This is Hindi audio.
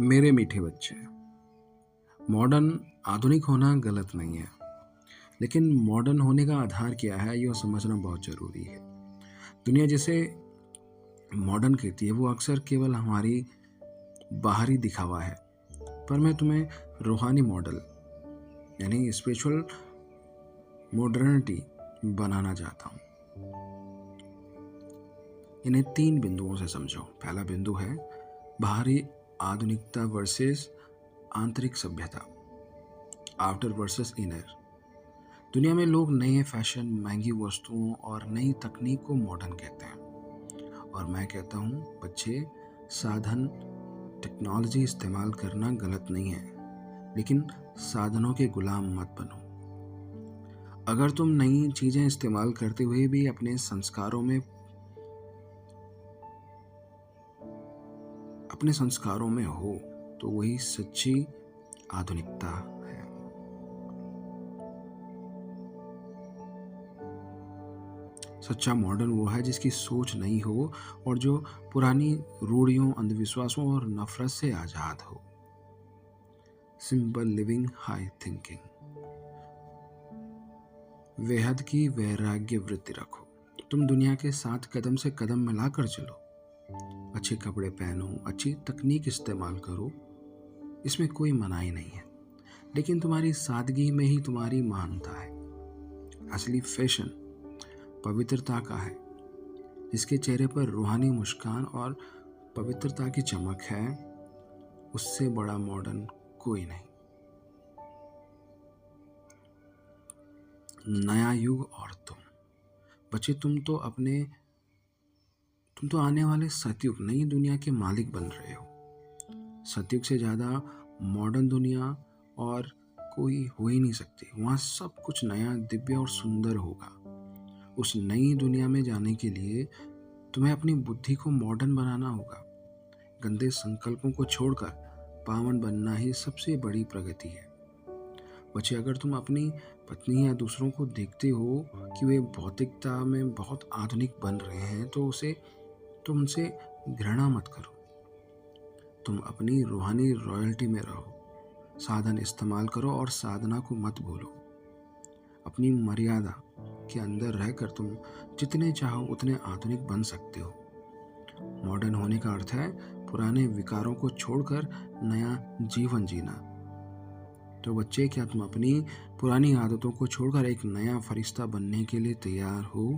मेरे मीठे बच्चे, मॉडर्न आधुनिक होना गलत नहीं है, लेकिन मॉडर्न होने का आधार क्या है यह समझना बहुत ज़रूरी है। दुनिया जिसे मॉडर्न कहती है वो अक्सर केवल हमारी बाहरी दिखावा है, पर मैं तुम्हें रूहानी मॉडल यानी स्पिरिचुअल मॉडर्निटी बनाना चाहता हूँ। इन्हें 3 बिंदुओं से समझो। पहला बिंदु है बाहरी आधुनिकता वर्सेस आंतरिक सभ्यता, आउटर वर्सेस इनर। दुनिया में लोग नए फैशन, महंगी वस्तुओं और नई तकनीक को मॉडर्न कहते हैं, और मैं कहता हूँ बच्चे, साधन टेक्नोलॉजी इस्तेमाल करना गलत नहीं है, लेकिन साधनों के गुलाम मत बनो। अगर तुम नई चीजें इस्तेमाल करते हुए भी अपने संस्कारों में हो तो वही सच्ची आधुनिकता है। सच्चा मॉडर्न वो है जिसकी सोच नई हो और जो पुरानी रूढ़ियों, अंधविश्वासों और नफरत से आजाद हो। Simple living, high thinking. बेहद की वैराग्य वृत्ति रखो। तुम दुनिया के साथ कदम से कदम मिलाकर चलो। अच्छे कपड़े पहनो, अच्छी तकनीक इस्तेमाल करो, इसमें कोई मनाही नहीं है, लेकिन तुम्हारी सादगी में ही तुम्हारी महानता है। असली फैशन पवित्रता का है। जिसके चेहरे पर रूहानी मुस्कान और पवित्रता की चमक है, उससे बड़ा मॉडर्न कोई नहीं। नया युग और तुम बच्चे, तुम तो आने वाले सतयुग, नई दुनिया के मालिक बन रहे हो। सतयुग से ज़्यादा मॉडर्न दुनिया और कोई हो ही नहीं सकती। वहाँ सब कुछ नया, दिव्य और सुंदर होगा। उस नई दुनिया में जाने के लिए तुम्हें अपनी बुद्धि को मॉडर्न बनाना होगा। गंदे संकल्पों को छोड़कर पावन बनना ही सबसे बड़ी प्रगति है। बच्चे, अगर तुम अपनी पत्नी या दूसरों को देखते हो कि वे भौतिकता में बहुत आधुनिक बन रहे हैं तो उनसे घृणा मत करो। तुम अपनी रूहानी रॉयल्टी में रहो। साधन इस्तेमाल करो और साधना को मत भूलो। अपनी मर्यादा के अंदर रहकर तुम जितने चाहो उतने आधुनिक बन सकते हो। मॉडर्न होने का अर्थ है पुराने विकारों को छोड़कर नया जीवन जीना। तो बच्चे, क्या तुम अपनी पुरानी आदतों को छोड़कर एक नया फरिश्ता बनने के लिए तैयार हो?